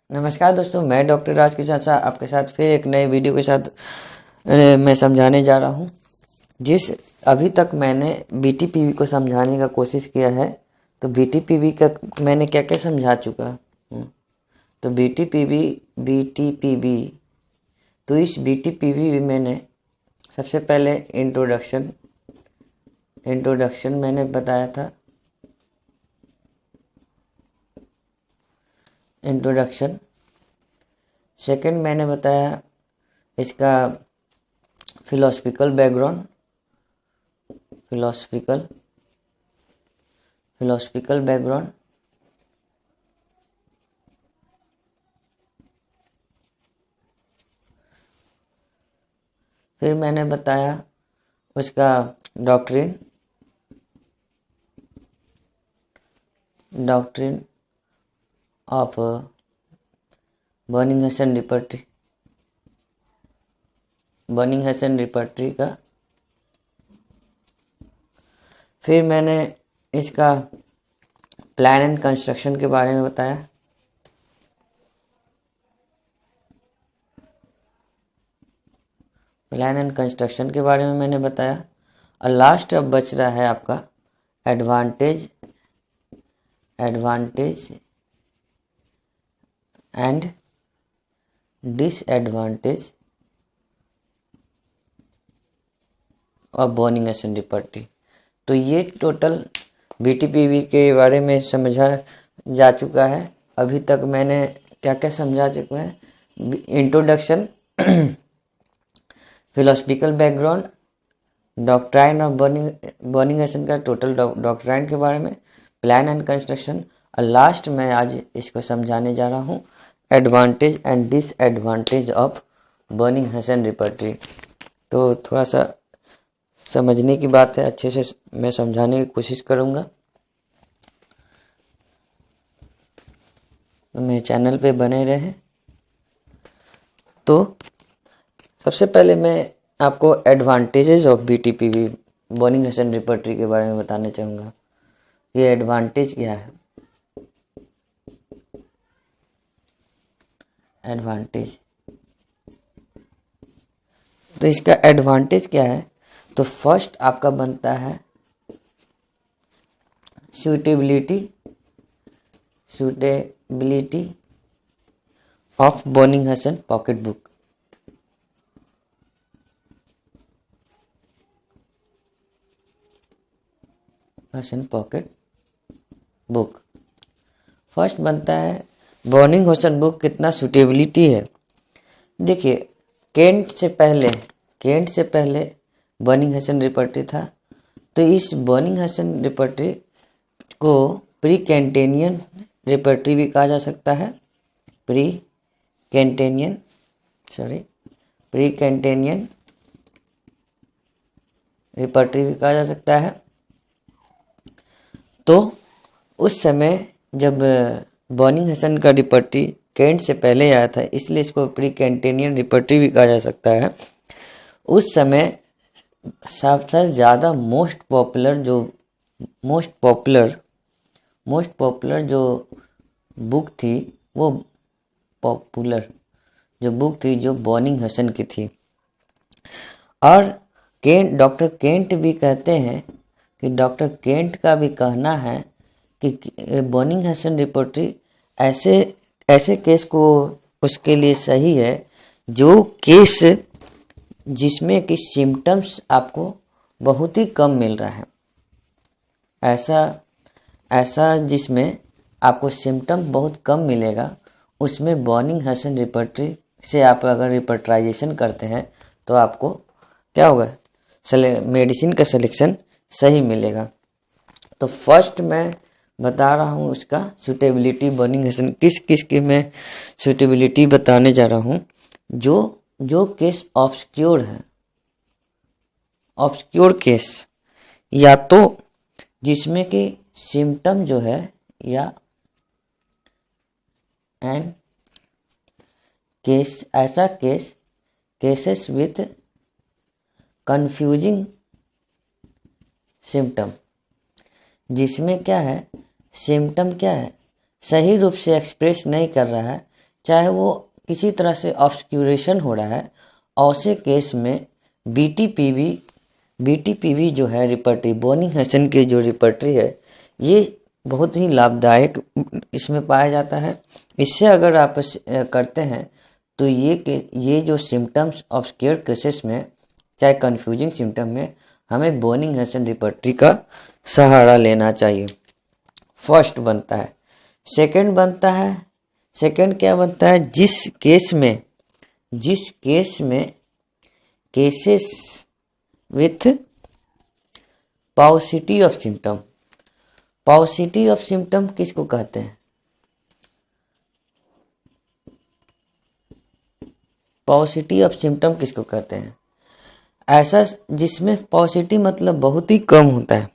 नमस्कार दोस्तों, मैं डॉक्टर राज के साथ साथ आपके साथ फिर एक नए वीडियो के साथ मैं समझाने जा रहा हूँ। जिस अभी तक मैंने बीटीपीवी को समझाने का कोशिश किया है, तो बीटीपीवी का मैंने क्या क्या समझा चुका हूँ। तो बीटीपीवी तो इस बीटीपीवी में मैंने सबसे पहले इंट्रोडक्शन मैंने बताया था। इंट्रोडक्शन सेकंड मैंने बताया इसका फिलोसफिकल बैकग्राउंड, फिलोसफिकल बैकग्राउंड। फिर मैंने बताया उसका डॉक्ट्रिन ऑफ बर्निंग-हसन रिपर्टरी का। फिर मैंने इसका प्लान एंड कंस्ट्रक्शन के बारे में बताया। प्लान एंड कंस्ट्रक्शन के बारे में मैंने बताया। और लास्ट अब बच रहा है आपका advantage and disadvantage of Boenninghausen repertory. तो ये टोटल बीटीपीवी के बारे में समझा जा चुका है। अभी तक मैंने क्या क्या समझा चुका है। Introduction, philosophical background, doctrine of Boenninghausen का टोटल डॉक्ट्राइन के बारे में, प्लान एंड कंस्ट्रक्शन, और लास्ट में आज इसको समझाने जा रहा हूँ advantage and disadvantage of Boenninghausen repertory. तो थोड़ा सा समझने की बात है, अच्छे से मैं समझाने की कोशिश करूँगा। तो मेरे चैनल पे बने रहें। तो सबसे पहले मैं आपको एडवांटेजेस ऑफ बीटीपीवी बर्निंग-हसन रिपर्टरी के बारे में बताना चाहूँगा। ये एडवांटेज क्या है। एडवांटेज, तो इसका एडवांटेज क्या है। तो फर्स्ट आपका बनता है suitability of Boenninghausen pocket book. First बनता है बर्निंग-हसन बुक कितना सूटेबिलिटी है। देखिए, केंट से पहले बर्निंग-हसन रिपर्टरी था। तो इस बर्निंग-हसन रिपर्टरी को प्री कैंटेनियन रिपर्टरी भी कहा जा सकता है। प्री कैंटेनियन रिपर्टरी भी कहा जा सकता है। तो उस समय जब बर्निंग-हसन का रिपर्टरी केंट से पहले आया था, इसलिए इसको प्री कैंटेनियन रिपर्टरी भी कहा जा सकता है। उस समय सबसे ज़्यादा मोस्ट पॉपुलर जो बुक थी वो जो बर्निंग-हसन की थी। और डॉक्टर केंट भी कहते हैं कि डॉक्टर केंट का भी कहना है कि बर्निंग-हसन रिपर्टरी ऐसे केस को उसके लिए सही है जो केस जिसमें कि सिम्टम्स आपको बहुत ही कम मिल रहा है। ऐसा जिसमें आपको सिम्टम बहुत कम मिलेगा, उसमें बर्निंग-हसन रिपर्टरी से आप अगर रिपर्टराइजेशन करते हैं तो आपको क्या होगा, मेडिसिन का सिलेक्शन सही मिलेगा। तो फर्स्ट मैं बता रहा हूँ उसका सूटेबिलिटी बर्निंग-हसन किस की मैं सूटेबिलिटी बताने जा रहा हूँ। जो केस ऑब्सक्योर केस, या तो जिसमें कि सिम्टम जो है, या and cases with confusing symptom, जिसमें क्या है, सिम्टम क्या है, सही रूप से एक्सप्रेस नहीं कर रहा है, चाहे वो किसी तरह से ऑब्स्क्यूरेशन हो रहा है, ऐसे केस में बीटीपीवी जो है रिपर्टरी, बोनिंग हसन की जो रिपर्टरी है, ये बहुत ही लाभदायक इसमें पाया जाता है। इससे अगर आप करते हैं तो ये जो सिम्टम्स ऑब्स्क्योर केसेस में, चाहे कन्फ्यूजिंग सिम्टम में, हमें बोनिंग हसन रिपर्टरी का सहारा लेना चाहिए। फर्स्ट बनता है। सेकंड बनता है, सेकंड क्या बनता है, जिस केस में cases with paucity of symptom, paucity of symptom किसको कहते हैं, पाउसिटी ऑफ सिम्टम किसको कहते हैं, ऐसा जिसमें पाउसिटी मतलब बहुत ही कम होता है,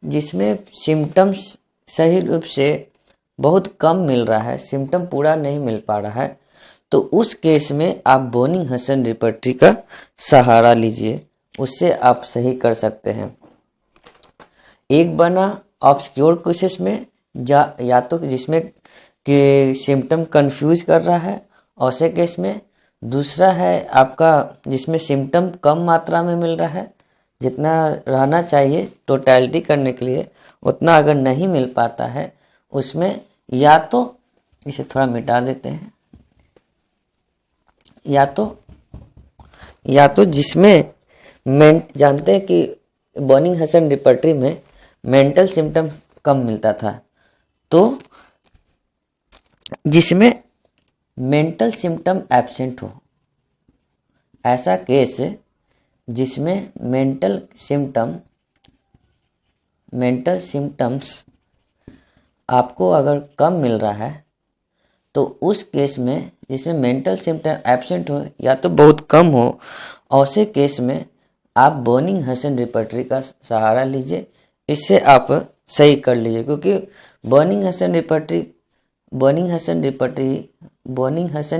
जिसमें सिम्टम्स सही रूप से बहुत कम मिल रहा है, सिम्टम पूरा नहीं मिल पा रहा है, तो उस केस में आप बोनिंग हसन रिपर्टरी का सहारा लीजिए, उससे आप सही कर सकते हैं। एक बना ऑब्स्क्योर केसेस में, या तो जिसमें कि सिम्टम कंफ्यूज कर रहा है, ऐसे केस में। दूसरा है आपका जिसमें सिम्टम कम मात्रा में मिल रहा है, जितना रहना चाहिए टोटलिटी करने के लिए उतना अगर नहीं मिल पाता है, उसमें या तो इसे थोड़ा मिटा देते हैं, या तो जिसमें जानते हैं कि बोनिंग हसन रिपर्टरी में मेंटल सिम्टम कम मिलता था, तो जिसमें मेंटल सिम्टम एब्सेंट हो, ऐसा केस जिसमें मेंटल सिम्टम्स आपको अगर कम मिल रहा है, तो उस केस में जिसमें मेंटल सिम्टम एब्सेंट हो या तो बहुत कम हो, ऐसे केस में आप बोनिंग हसन रिपर्टरी का सहारा लीजिए, इससे आप सही कर लीजिए। क्योंकि बोनिंग हसन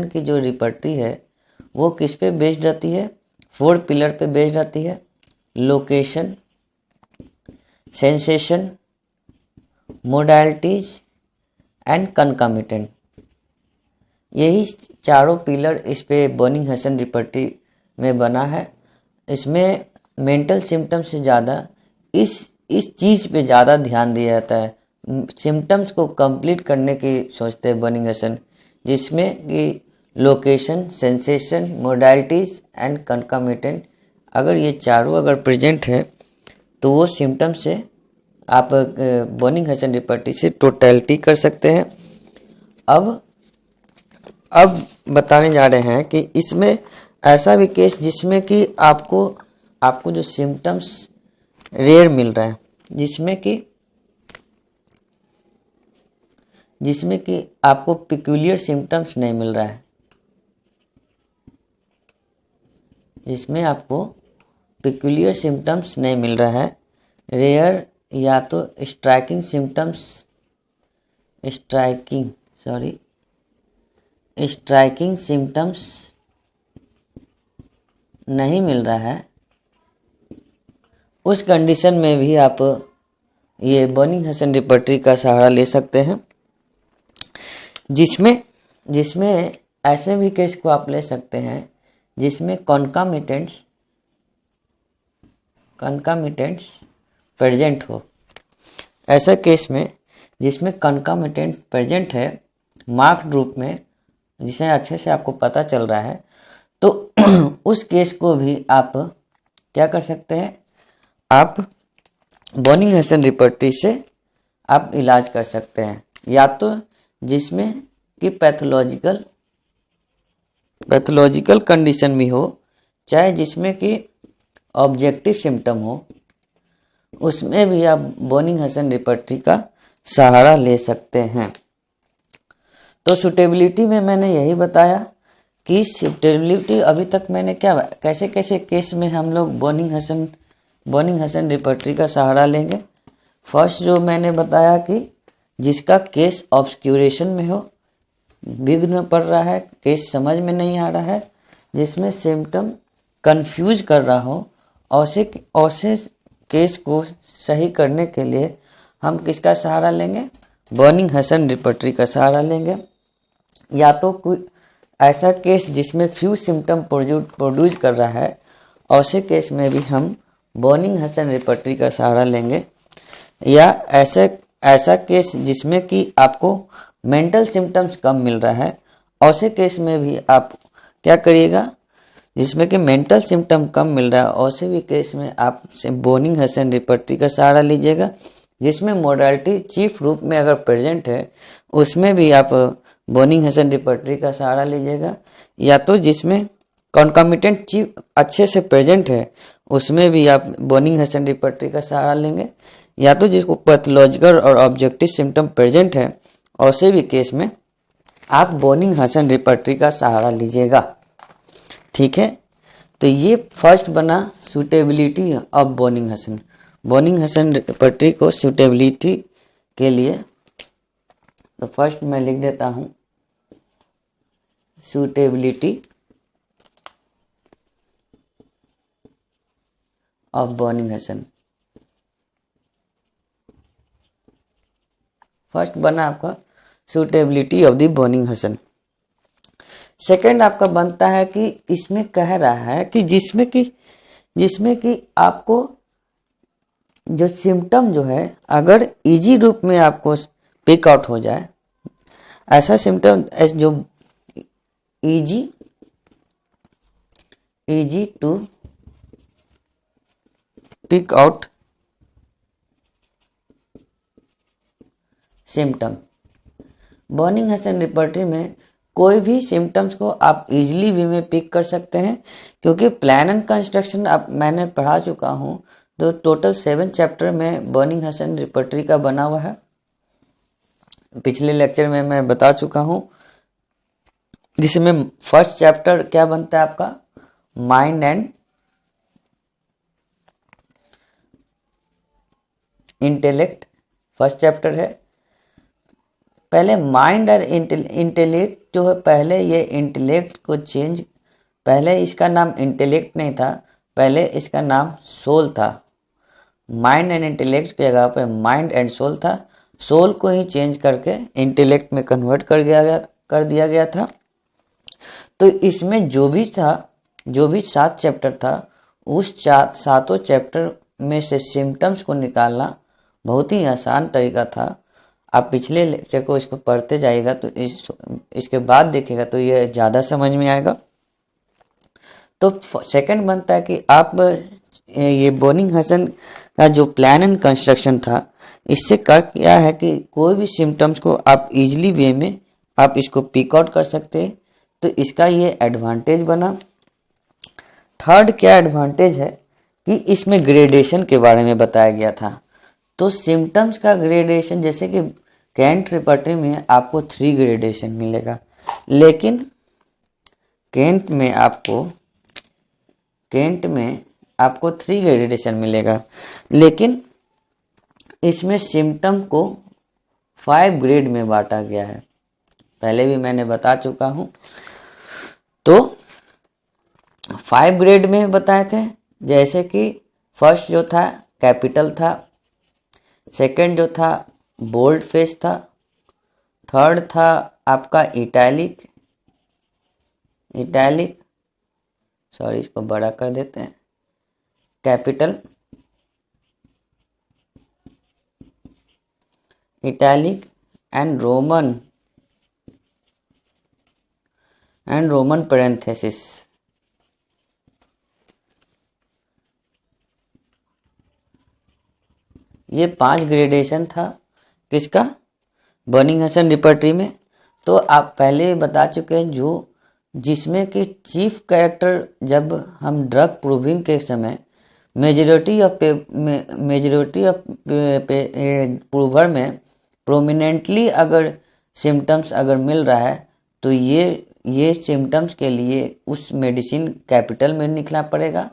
की जो रिपर्टरी है वो किस पे बेस्ड रहती है, 4 पिलर पे बेस्ड रहती है, लोकेशन, सेंसेशन, मोडालिटीज एंड कंकमिटेंट। यही चारों पिलर इस पे बोनिंग हसन रिपर्टरी में बना है। इसमें मेंटल सिम्टम्स से ज़्यादा इस चीज़ पे ज़्यादा ध्यान दिया जाता है, सिम्टम्स को कंप्लीट करने की सोचते हैं बोनिंग हसन, जिसमें कि लोकेशन, सेंसेशन, मोडालिटीज एंड कंकमिटेंट, अगर ये चारों अगर प्रेजेंट है तो वो सिम्टम से आप बोनिंग हसन रिपर्टरी से टोटलिटी कर सकते हैं। अब बताने जा रहे हैं कि इसमें ऐसा भी केस जिसमें कि आपको जो सिम्टम्स रेयर मिल रहा है, जिसमें कि आपको पिक्यूलियर सिम्टम्स नहीं मिल रहा है, जिसमें आपको पिक्यूलियर सिम्टम्स नहीं मिल रहा है, रेयर या तो स्ट्राइकिंग सिम्टम्स नहीं मिल रहा है, उस कंडीशन में भी आप ये बोनिंग हसन रिपर्टरी का सहारा ले सकते हैं। जिसमें ऐसे भी केस को आप ले सकते हैं जिसमें कॉन्कामिटेंट्स प्रेजेंट हो। ऐसा केस में जिसमें कॉन्कामिटेंट प्रेजेंट है मार्क्ड रूप में, जिसे अच्छे से आपको पता चल रहा है, तो उस केस को भी आप क्या कर सकते हैं, आप बोनिंग हसन रिपर्टरी से आप इलाज कर सकते हैं। या तो जिसमें कि पैथोलॉजिकल कंडीशन भी हो, चाहे जिसमें कि ऑब्जेक्टिव सिम्टम हो, उसमें भी आप बोनिंग हसन रिपर्टरी का सहारा ले सकते हैं। तो सूटेबिलिटी में मैंने यही बताया कि सूटेबिलिटी अभी तक मैंने कैसे केस में हम लोग बोनिंग हसन रिपर्टरी का सहारा लेंगे। फर्स्ट जो मैंने बताया कि जिसका केस ऑब्स्क्यूरेशन में हो, विघ्न पड़ रहा है, केस समझ में नहीं आ रहा है, जिसमें सिम्टम कंफ्यूज कर रहा हो, ऐसे केस को सही करने के लिए हम किसका सहारा लेंगे, बर्निंग हसन रिपर्टरी का सहारा लेंगे, या तो कोई ऐसा केस जिसमें फ्यू सिम्टम प्रोड्यूस कर रहा है, ऐसे केस में भी हम बर्निंग हसन रिपर्टरी का सहारा लेंगे, या ऐसा केस जिसमें कि आपको मेंटल सिम्टम्स कम मिल रहा है, ऐसे केस में भी आप क्या करिएगा, जिसमें कि मेंटल सिम्टम कम मिल रहा है ऐसे भी केस में आप बर्निंग हसन रिपर्टरी का सहारा लीजिएगा, जिसमें मोडालिटी चीफ रूप में अगर प्रेजेंट है उसमें भी आप बर्निंग हसन रिपर्टरी का सहारा लीजिएगा, या तो जिसमें कॉन्कॉमिटेंट चीफ अच्छे से प्रेजेंट है उसमें भी आप बर्निंग हसन रिपर्टरी का सहारा लेंगे, या तो जिसको पैथोलॉजिकल और ऑब्जेक्टिव सिम्टम प्रेजेंट है ऐसे भी केस में आप बर्निंग हसन रिपर्टरी का सहारा लीजिएगा। ठीक है, तो ये फर्स्ट बना suitability of Boenninghausen. Boenninghausen repertory को सूटेबिलिटी के लिए तो फर्स्ट मैं लिख देता हूँ suitability of Boenninghausen. First बना आपका suitability of the Boenninghausen. Second आपका बनता है कि इसमें कह रहा है कि जिसमें कि आपको जो सिम्टम जो है अगर इजी रूप में आपको पिक आउट हो जाए, ऐसा सिम्टम जो easy to pick out symptom. Boenninghausen repertory में कोई भी सिम्टम्स को आप इजीली वे में पिक कर सकते हैं, क्योंकि प्लान एंड कंस्ट्रक्शन आप मैंने पढ़ा चुका हूँ, तो टोटल 7 चैप्टर में बर्निंग हसन रिपर्टरी का बना हुआ है। पिछले लेक्चर में मैं बता चुका हूँ, जिसमें फर्स्ट चैप्टर क्या बनता है आपका mind and intellect first chapter है। पहले माइंड और इंटेलेक्ट जो है, पहले ये इंटेलेक्ट को चेंज, पहले इसका नाम इंटेलेक्ट नहीं था, पहले इसका नाम सोल था। माइंड एंड इंटेलेक्ट की जगह पर माइंड एंड सोल था, सोल को ही चेंज करके इंटेलेक्ट में कन्वर्ट कर दिया गया था। तो इसमें जो भी 7 चैप्टर था, उस 7 चैप्टर में से सिम्टम्स को निकालना बहुत ही आसान तरीका था। आप पिछले लेक्चर को इसको पढ़ते जाइएगा तो इसके बाद देखिएगा तो ये ज़्यादा समझ में आएगा। तो सेकंड बनता है कि आप ये बर्निंग हसन का जो प्लान एंड कंस्ट्रक्शन था, इससे क्या है कि कोई भी सिम्टम्स को आप इजीली वे में आप इसको पिक आउट कर सकते हैं, तो इसका ये एडवांटेज बना। थर्ड क्या एडवांटेज है कि इसमें ग्रेडेशन के बारे में बताया गया था। तो सिम्टम्स का ग्रेडेशन, जैसे कि कैंट रिपर्टरी में आपको 3 ग्रेडेशन मिलेगा, लेकिन कैंट में आपको 3 ग्रेडेशन मिलेगा, लेकिन इसमें सिम्टम को 5 ग्रेड में बांटा गया है। पहले भी मैंने बता चुका हूँ। तो 5 ग्रेड में बताए थे, जैसे कि फर्स्ट जो था कैपिटल था, सेकंड जो था बोल्ड फेस था, थर्ड था आपका इटैलिक, सॉरी इसको बड़ा कर देते हैं, capital, italic and Roman parenthesis. ये 5 ग्रेडेशन था किसका, बर्निंग हसन रिपर्टरी में। तो आप पहले बता चुके हैं जिसमें कि चीफ कैरेक्टर, जब हम ड्रग प्रूविंग के समय मेजॉरिटी ऑफ प्रूवर में प्रोमिनेंटली अगर सिम्टम्स अगर मिल रहा है, तो ये सिम्टम्स के लिए उस मेडिसिन कैपिटल में लिखना पड़ेगा।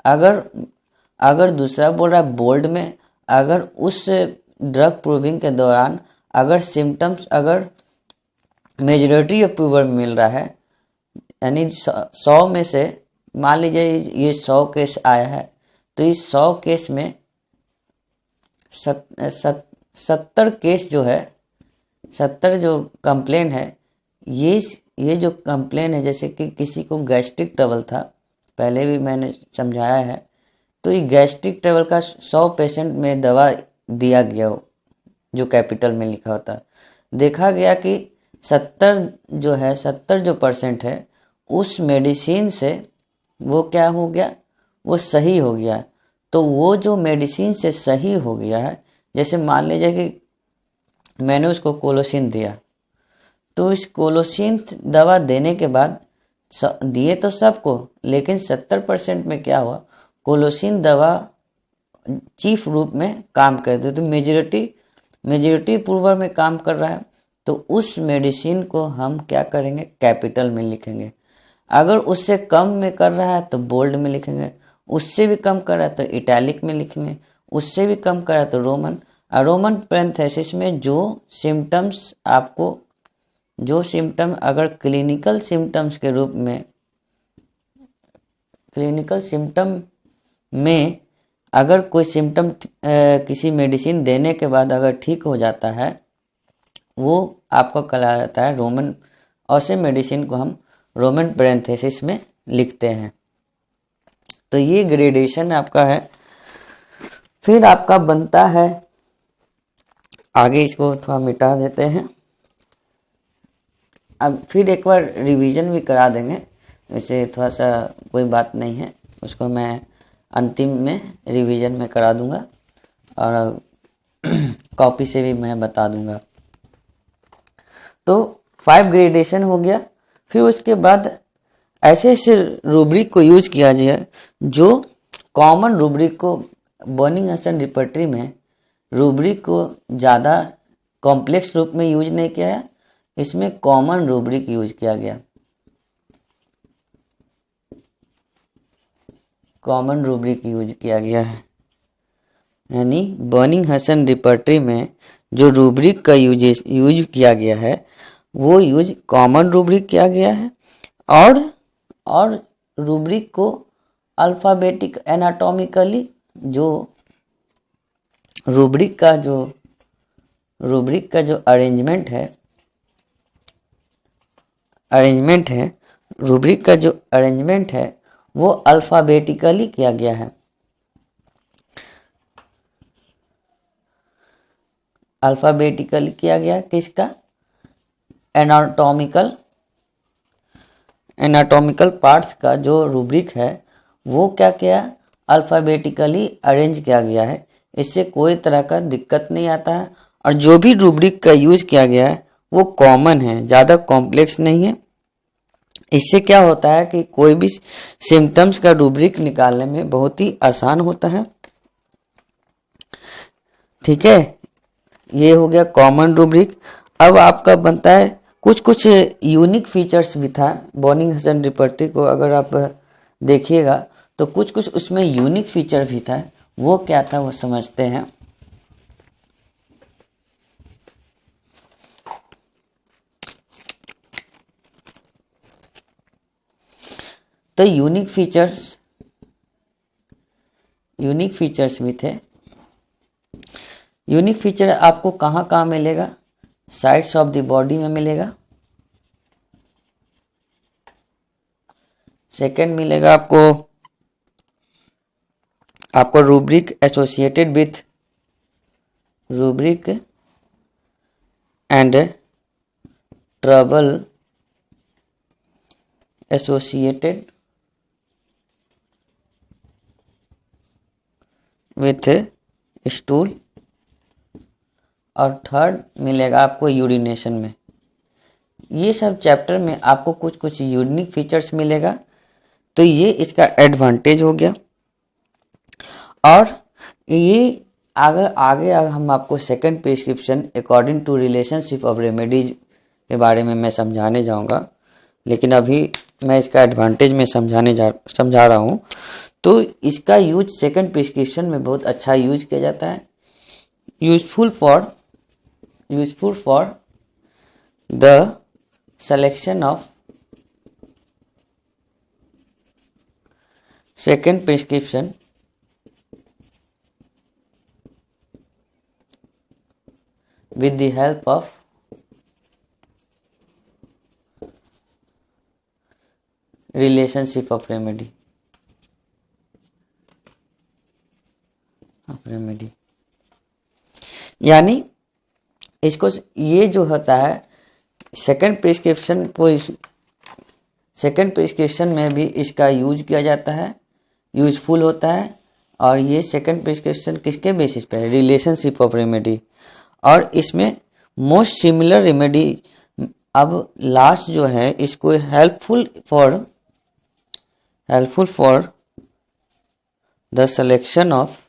अगर दूसरा बोल रहा है बोल्ड में, अगर उस ड्रग प्रूविंग के दौरान अगर सिम्टम्स अगर मेजॉरिटी ऑफ प्रूवर में मिल रहा है, यानी 100 में से मान लीजिए ये 100 केस आया है, तो इस 100 केस में 70 केस जो है 70 जो कंप्लेन है, ये जो कंप्लेन है, जैसे कि किसी को गैस्ट्रिक ट्रबल था, पहले भी मैंने समझाया है, तो ये गैस्ट्रिक ट्रबल का 100 पेशेंट में दवा दिया गया हो, जो कैपिटल में लिखा होता है, देखा गया कि 70 जो परसेंट है उस मेडिसिन से वो क्या हो गया, वो सही हो गया। तो वो जो मेडिसिन से सही हो गया है, जैसे मान लीजिए कि मैंने उसको कोलोसिन दिया, तो इस कोलोसिन दवा देने के बाद दिए तो सबको, लेकिन 70% में क्या हुआ, कोलोसिन दवा चीफ रूप में काम करती है, तो मेजॉरिटी पूर्व में काम कर रहा है, तो उस मेडिसिन को हम क्या करेंगे, कैपिटल में लिखेंगे। अगर उससे कम में कर रहा है तो बोल्ड में लिखेंगे, उससे भी कम कर रहा है तो इटैलिक में लिखेंगे, उससे भी कम कर रहा है तो रोमन पैरेंथेसिस में जो सिम्टम अगर क्लिनिकल सिम्टम में अगर कोई सिम्टम किसी मेडिसिन देने के बाद अगर ठीक हो जाता है, वो आपको कहा जाता है रोमन, और से मेडिसिन को हम रोमन पैरेंथेसिस में लिखते हैं। तो ये ग्रेडेशन आपका है। फिर आपका बनता है, आगे इसको थोड़ा मिटा देते हैं, अब फिर एक बार रिवीजन भी करा देंगे, वैसे थोड़ा सा कोई बात नहीं है, उसको मैं अंतिम में रिवीजन में करा दूंगा और कॉपी से भी मैं बता दूंगा। तो 5 ग्रेडेशन हो गया। फिर उसके बाद ऐसे रूब्रिक को यूज किया जाए, जो कॉमन रूब्रिक को बर्निंग हसन रिपर्टरी में रूब्रिक को ज़्यादा कॉम्प्लेक्स रूप में यूज नहीं किया है, इसमें कॉमन रूब्रिक यूज किया गया। कॉमन रूब्रिक यूज किया गया है, यानी बर्निंग हसन रिपर्टरी में जो रूब्रिक का यूज किया गया है वो यूज कॉमन रूब्रिक किया गया है, और रूब्रिक को अल्फ़ाबेटिक एनाटॉमिकली जो रूब्रिक का जो अरेंजमेंट है वो अल्फ़ाबेटिकली किया गया है। अल्फ़ाबेटिकली किया गया किसका, एनाटॉमिकल पार्ट्स का जो रूब्रिक है वो क्या किया, अल्फ़ाबेटिकली अरेंज किया गया है, इससे कोई तरह का दिक्कत नहीं आता है। और जो भी रूब्रिक का यूज किया गया है वो कॉमन है, ज़्यादा कॉम्प्लेक्स नहीं है। इससे क्या होता है कि कोई भी सिम्टम्स का रूब्रिक निकालने में बहुत ही आसान होता है। ठीक है, ये हो गया कॉमन रूब्रिक। अब आपका बनता है कुछ यूनिक फीचर्स भी था बर्निंग हसन रिपर्टरी को, अगर आप देखिएगा तो कुछ उसमें यूनिक फीचर भी था। वो क्या था वो समझते हैं। तो यूनिक फीचर्स भी थे। यूनिक फीचर आपको कहाँ मिलेगा, साइड्स ऑफ द बॉडी में मिलेगा। सेकंड मिलेगा आपको rubric associated with rubric and trouble associated with stool. और थर्ड मिलेगा आपको यूरिनेशन में। ये सब चैप्टर में आपको कुछ यूनिक फीचर्स मिलेगा, तो ये इसका एडवांटेज हो गया। और ये आगे हम आपको second prescription according to relationship of remedies के बारे में मैं समझाने जाऊंगा, लेकिन अभी मैं इसका एडवांटेज में समझा रहा हूँ। तो इसका यूज सेकंड प्रिस्क्रिप्शन में बहुत अच्छा यूज किया जाता है। Useful for the selection of second prescription with the help of relationship of remedy, यानी इसको ये जो होता है सेकंड प्रिस्क्रिप्शन में भी इसका यूज किया जाता है, यूजफुल होता है। और ये सेकंड प्रिस्क्रिप्शन किसके बेसिस पे है? Relationship of remedy. और इसमें मोस्ट सिमिलर रेमेडी, अब लास्ट जो है इसको helpful for the selection of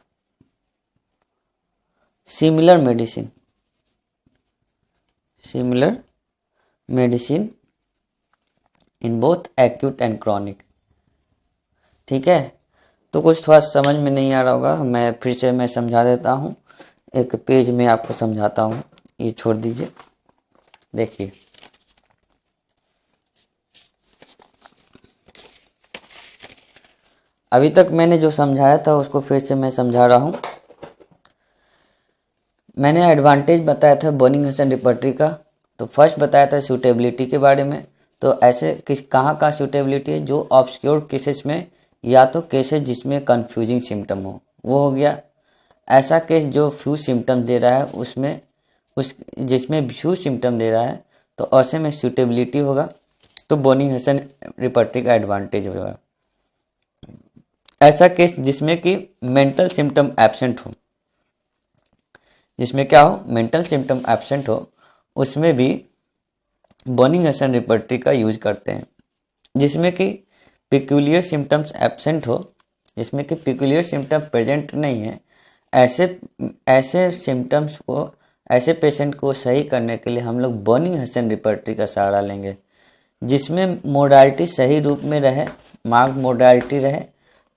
similar medicine in both acute and chronic. ठीक है, तो कुछ थोड़ा समझ में नहीं आ रहा होगा, मैं फिर से मैं समझा देता हूँ, एक पेज में आपको समझाता हूँ, ये छोड़ दीजिए। देखिए अभी तक मैंने जो समझाया था उसको फिर से मैं समझा रहा हूँ। मैंने एडवांटेज बताया था बर्निंग हसन रिपर्टरी का, तो फर्स्ट बताया था सूटेबिलिटी के बारे में। तो ऐसे कहाँ का सूटेबिलिटी है? जो ऑब्सक्योर केसेस में, या तो केसेस जिसमें कंफ्यूजिंग सिम्टम हो, वो हो गया। ऐसा केस जो फ्यू सिम्टम दे रहा है जिसमें फ्यू सिम्टम दे रहा है, तो ऐसे में सूटेबिलिटी होगा, तो बर्निंग हसन रिपर्टरी का एडवांटेज होगा। ऐसा केस जिसमें कि मेंटल सिम्टम एब्सेंट हो, जिसमें क्या हो? मेंटल सिम्टम एब्सेंट हो, उसमें भी बर्निंग हसन रिपर्टरी का यूज करते हैं। जिसमें कि पिक्यूलियर सिम्टम्स एब्सेंट हो, जिसमें कि पिक्यूलियर सिम्टम प्रेजेंट नहीं है, ऐसे सिम्टम्स को, ऐसे पेशेंट को सही करने के लिए हम लोग बर्निंग हसन रिपर्टरी का सहारा लेंगे। जिसमें मोडालिटी सही रूप में रहे, मार्क मोडालिटी रहे,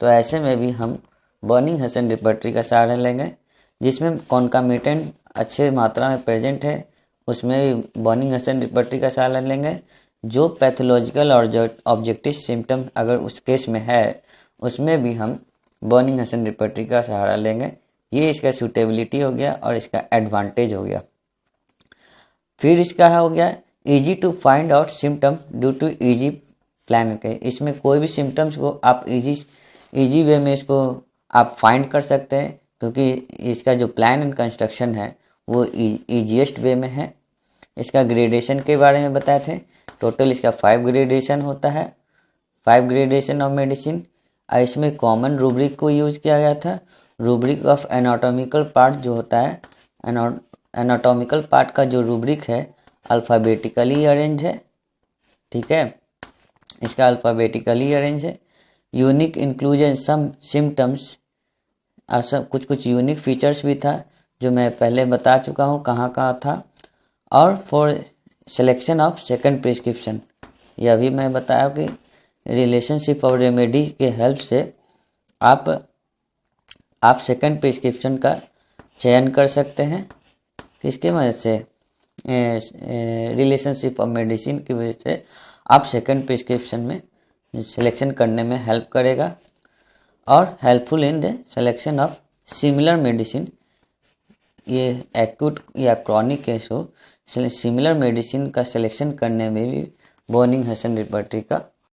तो ऐसे में भी हम बर्निंग हसन रिपर्टरी का सहारा लेंगे। जिसमें कॉन्कामिटेंट अच्छे मात्रा में प्रेजेंट है, उसमें भी बर्निंग हसन रिपर्टरी का सहारा लेंगे। जो पैथोलॉजिकल और ऑब्जेक्टिव सिम्टम अगर उस केस में है, उसमें भी हम बर्निंग हसन रिपर्टरी का सहारा लेंगे। ये इसका सूटेबिलिटी हो गया और इसका एडवांटेज हो गया। फिर इसका हो गया easy to find out symptom due to easy plan के। इसमें कोई भी सिम्टम्स को आप इजी वे में इसको आप फाइंड कर सकते हैं, क्योंकि इसका जो प्लान एंड कंस्ट्रक्शन है वो ईजीएस्ट वे में है। इसका ग्रेडेशन के बारे में बताए थे, टोटल इसका 5 ग्रेडेशन होता है, 5 ग्रेडेशन ऑफ मेडिसिन। इसमें कॉमन रूब्रिक को यूज किया गया था। रूब्रिक ऑफ एनाटॉमिकल पार्ट जो होता है, एनाटॉमिकल पार्ट का जो रूब्रिक है अल्फ़ाबेटिकली अरेंज है। ठीक है, इसका अल्फ़ाबेटिकली अरेंज है। यूनिक इंक्लूजन सम सिम्टम्स, कुछ यूनिक फीचर्स भी था जो मैं पहले बता चुका हूँ कहाँ कहाँ था। और for selection of second prescription, यह भी मैं बताया कि रिलेशनशिप ऑफ रेमेडी के हेल्प से आप सेकंड प्रिस्क्रिप्शन का चयन कर सकते हैं। किसके मदद से? रिलेशनशिप ऑफ मेडिसिन की वजह से आप सेकंड प्रिस्क्रिप्शन में सिलेक्शन करने में हेल्प करेगा। और helpful in the selection of similar medicine, ये एक्यूट या क्रॉनिक केस हो, सिमिलर मेडिसिन का सिलेक्शन करने में भी बर्निंग हसन रिपर्टरी का